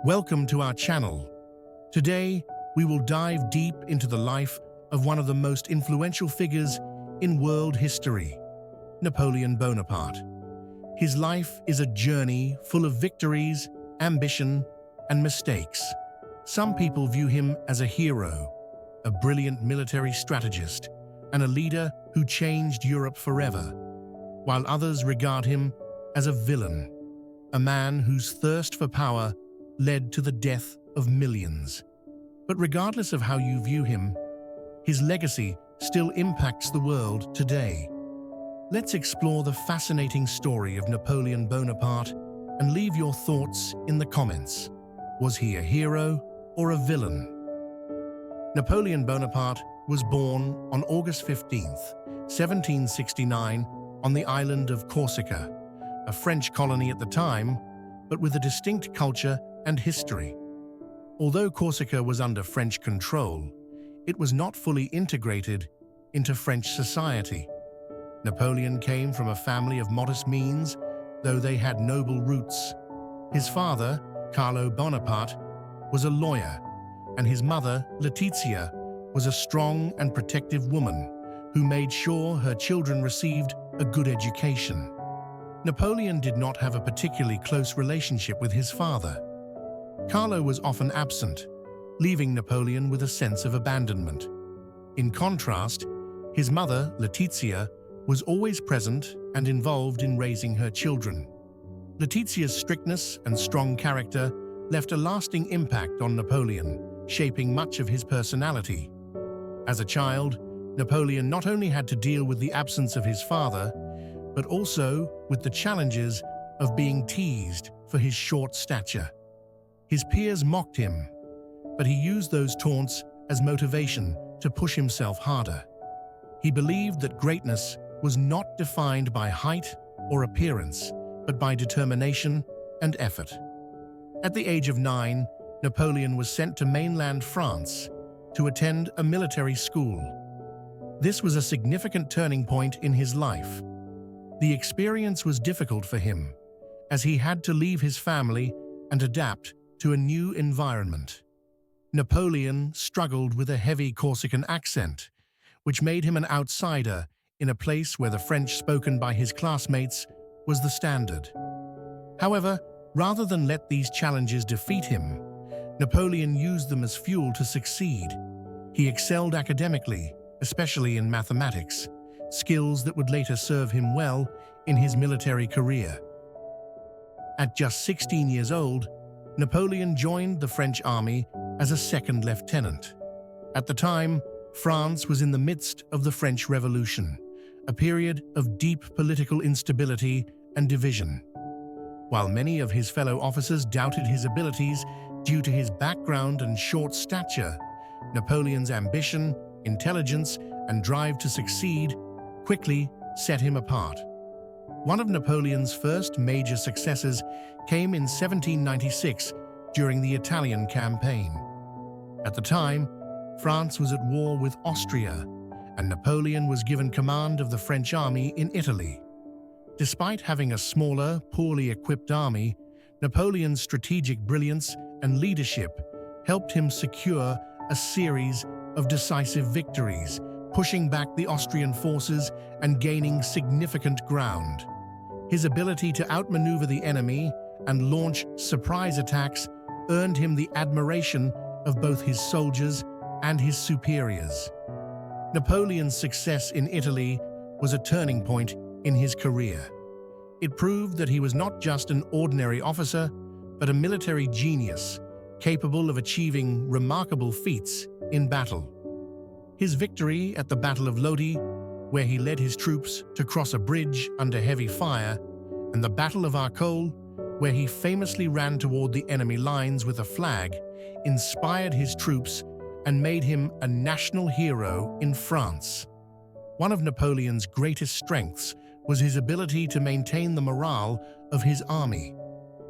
Welcome to our channel. Today, we will dive deep into the life of one of the most influential figures in world history, Napoleon Bonaparte. His life is a journey full of victories, ambition, and mistakes. Some people view him as a hero, a brilliant military strategist, and a leader who changed Europe forever, while others regard him as a villain, a man whose thirst for power led to the death of millions. But regardless of how you view him, his legacy still impacts the world today. Let's explore the fascinating story of Napoleon Bonaparte and leave your thoughts in the comments. Was he a hero or a villain? Napoleon Bonaparte was born on August 15th, 1769, on the island of Corsica, a French colony at the time, but with a distinct culture and history. Although Corsica was under French control, it was not fully integrated into French society. Napoleon came from a family of modest means, though they had noble roots. His father, Carlo Bonaparte, was a lawyer, and his mother, Letizia, was a strong and protective woman who made sure her children received a good education. Napoleon did not have a particularly close relationship with his father. Carlo was often absent, leaving Napoleon with a sense of abandonment. In contrast, his mother, Letizia, was always present and involved in raising her children. Letizia's strictness and strong character left a lasting impact on Napoleon, shaping much of his personality. As a child, Napoleon not only had to deal with the absence of his father, but also with the challenges of being teased for his short stature. His peers mocked him, but he used those taunts as motivation to push himself harder. He believed that greatness was not defined by height or appearance, but by determination and effort. At the age of 9, Napoleon was sent to mainland France to attend a military school. This was a significant turning point in his life. The experience was difficult for him, as he had to leave his family and adapt to a new environment. Napoleon struggled with a heavy Corsican accent, which made him an outsider in a place where the French spoken by his classmates was the standard. However, rather than let these challenges defeat him, Napoleon used them as fuel to succeed. He excelled academically, especially in mathematics, skills that would later serve him well in his military career. At just 16 years old, Napoleon joined the French army as a second lieutenant. At the time, France was in the midst of the French Revolution, a period of deep political instability and division. While many of his fellow officers doubted his abilities due to his background and short stature, Napoleon's ambition, intelligence, and drive to succeed quickly set him apart. One of Napoleon's first major successes came in 1796 during the Italian campaign. At the time, France was at war with Austria, and Napoleon was given command of the French army in Italy. Despite having a smaller, poorly equipped army, Napoleon's strategic brilliance and leadership helped him secure a series of decisive victories, pushing back the Austrian forces and gaining significant ground. His ability to outmaneuver the enemy and launch surprise attacks earned him the admiration of both his soldiers and his superiors. Napoleon's success in Italy was a turning point in his career. It proved that he was not just an ordinary officer, but a military genius, capable of achieving remarkable feats in battle. His victory at the Battle of Lodi, where he led his troops to cross a bridge under heavy fire, and the Battle of Arcole, where he famously ran toward the enemy lines with a flag, inspired his troops and made him a national hero in France. One of Napoleon's greatest strengths was his ability to maintain the morale of his army.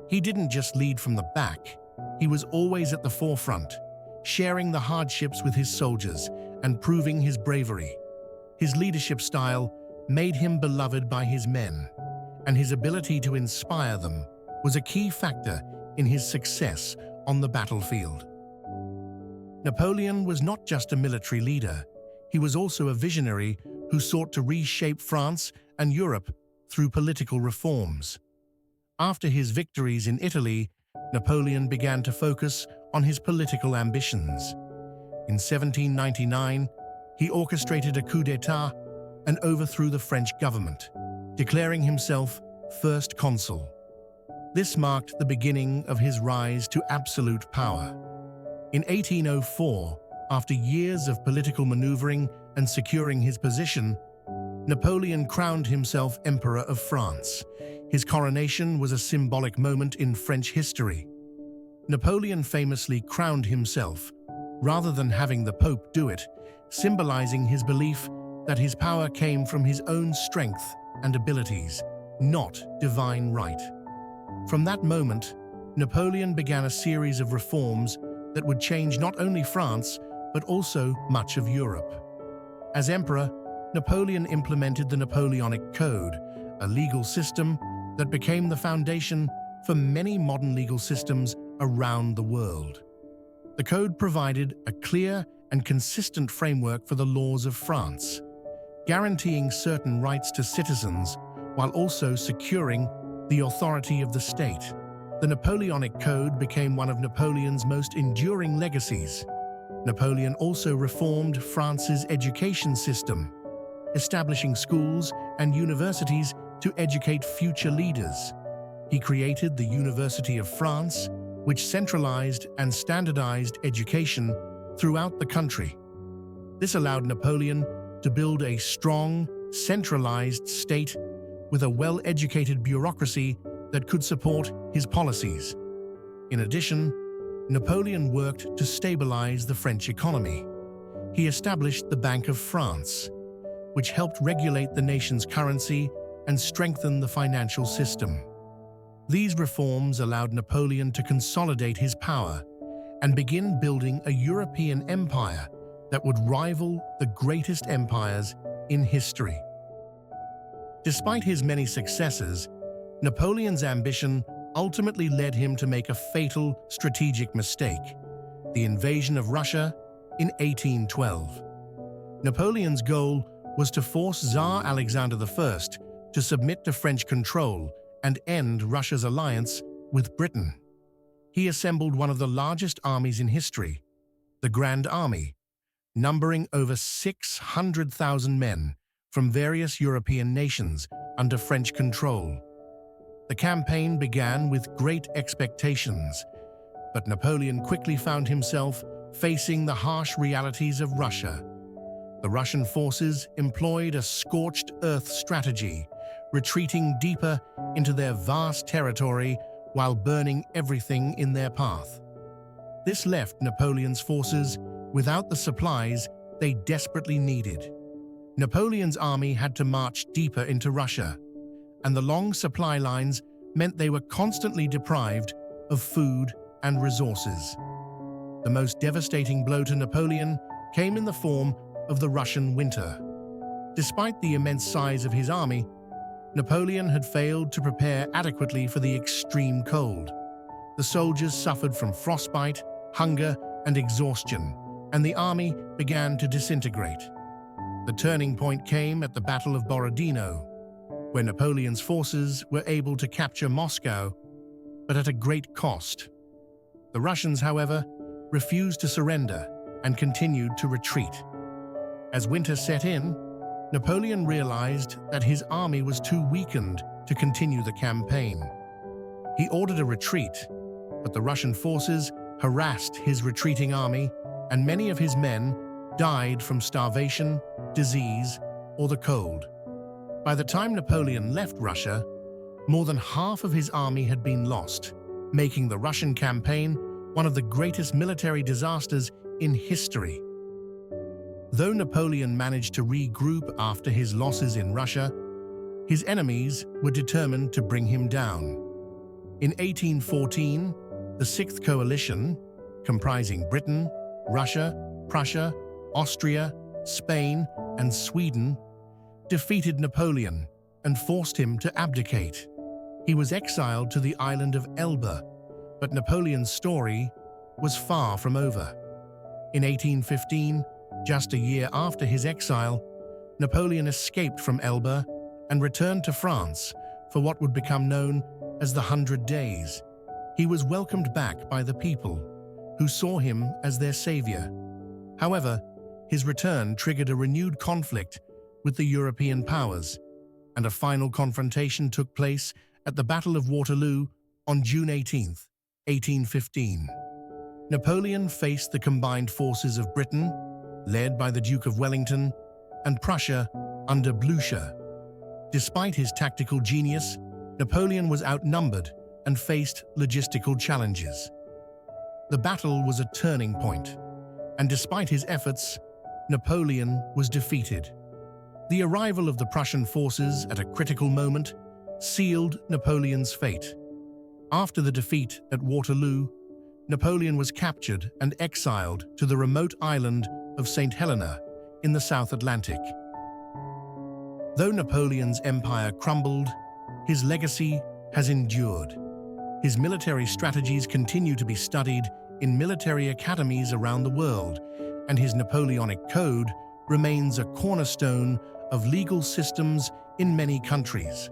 He didn't just lead from the back, he was always at the forefront, sharing the hardships with his soldiers and proving his bravery. His leadership style made him beloved by his men, and his ability to inspire them was a key factor in his success on the battlefield. Napoleon was not just a military leader, he was also a visionary who sought to reshape France and Europe through political reforms. After his victories in Italy, Napoleon began to focus on his political ambitions. In 1799, he orchestrated a coup d'état and overthrew the French government, declaring himself first consul. This marked the beginning of his rise to absolute power. In 1804, after years of political maneuvering and securing his position, Napoleon crowned himself Emperor of France. His coronation was a symbolic moment in French history. Napoleon famously crowned himself, rather than having the Pope do it, symbolizing his belief that his power came from his own strength and abilities, not divine right. From that moment, Napoleon began a series of reforms that would change not only France, but also much of Europe. As emperor, Napoleon implemented the Napoleonic Code, a legal system that became the foundation for many modern legal systems around the world. The code provided a clear and consistent framework for the laws of France, guaranteeing certain rights to citizens while also securing the authority of the state. The Napoleonic Code became one of Napoleon's most enduring legacies. Napoleon also reformed France's education system, establishing schools and universities to educate future leaders. He created the University of France, which centralized and standardized education throughout the country. This allowed Napoleon to build a strong, centralized state with a well-educated bureaucracy that could support his policies. In addition, Napoleon worked to stabilize the French economy. He established the Bank of France, which helped regulate the nation's currency and strengthen the financial system. These reforms allowed Napoleon to consolidate his power and begin building a European empire that would rival the greatest empires in history. Despite his many successes, Napoleon's ambition ultimately led him to make a fatal strategic mistake: the invasion of Russia in 1812. Napoleon's goal was to force Tsar Alexander I to submit to French control and end Russia's alliance with Britain. He assembled one of the largest armies in history, the Grand Army, numbering over 600,000 men from various European nations under French control. The campaign began with great expectations, but Napoleon quickly found himself facing the harsh realities of Russia. The Russian forces employed a scorched earth strategy, retreating deeper into their vast territory while burning everything in their path. This left Napoleon's forces without the supplies they desperately needed. Napoleon's army had to march deeper into Russia, and the long supply lines meant they were constantly deprived of food and resources. The most devastating blow to Napoleon came in the form of the Russian winter. Despite the immense size of his army, Napoleon had failed to prepare adequately for the extreme cold. The soldiers suffered from frostbite, hunger, and exhaustion, and the army began to disintegrate. The turning point came at the Battle of Borodino, where Napoleon's forces were able to capture Moscow, but at a great cost. The Russians, however, refused to surrender and continued to retreat. As winter set in, Napoleon realized that his army was too weakened to continue the campaign. He ordered a retreat, but the Russian forces harassed his retreating army, and many of his men died from starvation, disease, or the cold. By the time Napoleon left Russia, more than half of his army had been lost, making the Russian campaign one of the greatest military disasters in history. Though Napoleon managed to regroup after his losses in Russia, his enemies were determined to bring him down. In 1814, the Sixth Coalition, comprising Britain, Russia, Prussia, Austria, Spain, and Sweden, defeated Napoleon and forced him to abdicate. He was exiled to the island of Elba But Napoleon's story was far from over. In 1815, just a year after his exile, Napoleon escaped from Elba and returned to France for what would become known as the 100 Days. He was welcomed back by the people, who saw him as their savior. However, his return triggered a renewed conflict with the European powers, and a final confrontation took place at the Battle of Waterloo on June 18, 1815. Napoleon faced the combined forces of Britain, led by the Duke of Wellington, and Prussia under Blucher. Despite his tactical genius, Napoleon was outnumbered and faced logistical challenges. The battle was a turning point, and despite his efforts, Napoleon was defeated. The arrival of the Prussian forces at a critical moment sealed Napoleon's fate. After the defeat at Waterloo, Napoleon was captured and exiled to the remote island of St. Helena in the South Atlantic. Though Napoleon's empire crumbled, his legacy has endured. His military strategies continue to be studied in military academies around the world, and his Napoleonic Code remains a cornerstone of legal systems in many countries.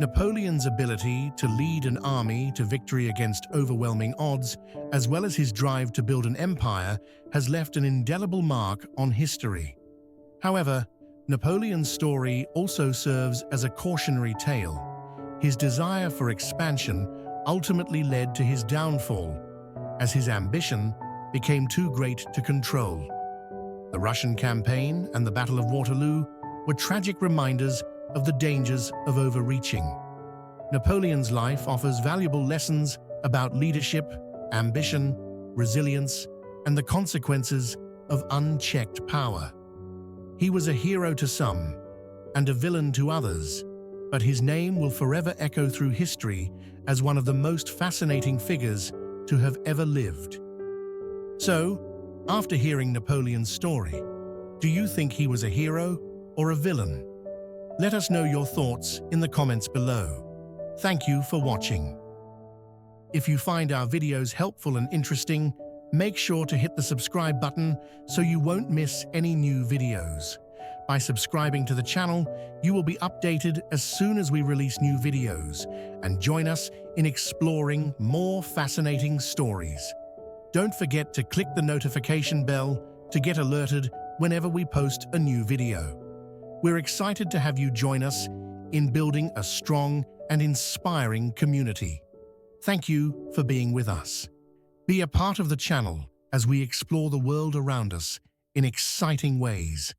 Napoleon's ability to lead an army to victory against overwhelming odds, as well as his drive to build an empire, has left an indelible mark on history. However, Napoleon's story also serves as a cautionary tale. His desire for expansion ultimately led to his downfall, as his ambition became too great to control. The Russian campaign and the Battle of Waterloo were tragic reminders of the dangers of overreaching. Napoleon's life offers valuable lessons about leadership, ambition, resilience, and the consequences of unchecked power. He was a hero to some and a villain to others, but his name will forever echo through history as one of the most fascinating figures to have ever lived. So, after hearing Napoleon's story, do you think he was a hero or a villain? Let us know your thoughts in the comments below. Thank you for watching. If you find our videos helpful and interesting, make sure to hit the subscribe button so you won't miss any new videos. By subscribing to the channel, you will be updated as soon as we release new videos, and join us in exploring more fascinating stories. Don't forget to click the notification bell to get alerted whenever we post a new video. We're excited to have you join us in building a strong and inspiring community. Thank you for being with us. Be a part of the channel as we explore the world around us in exciting ways.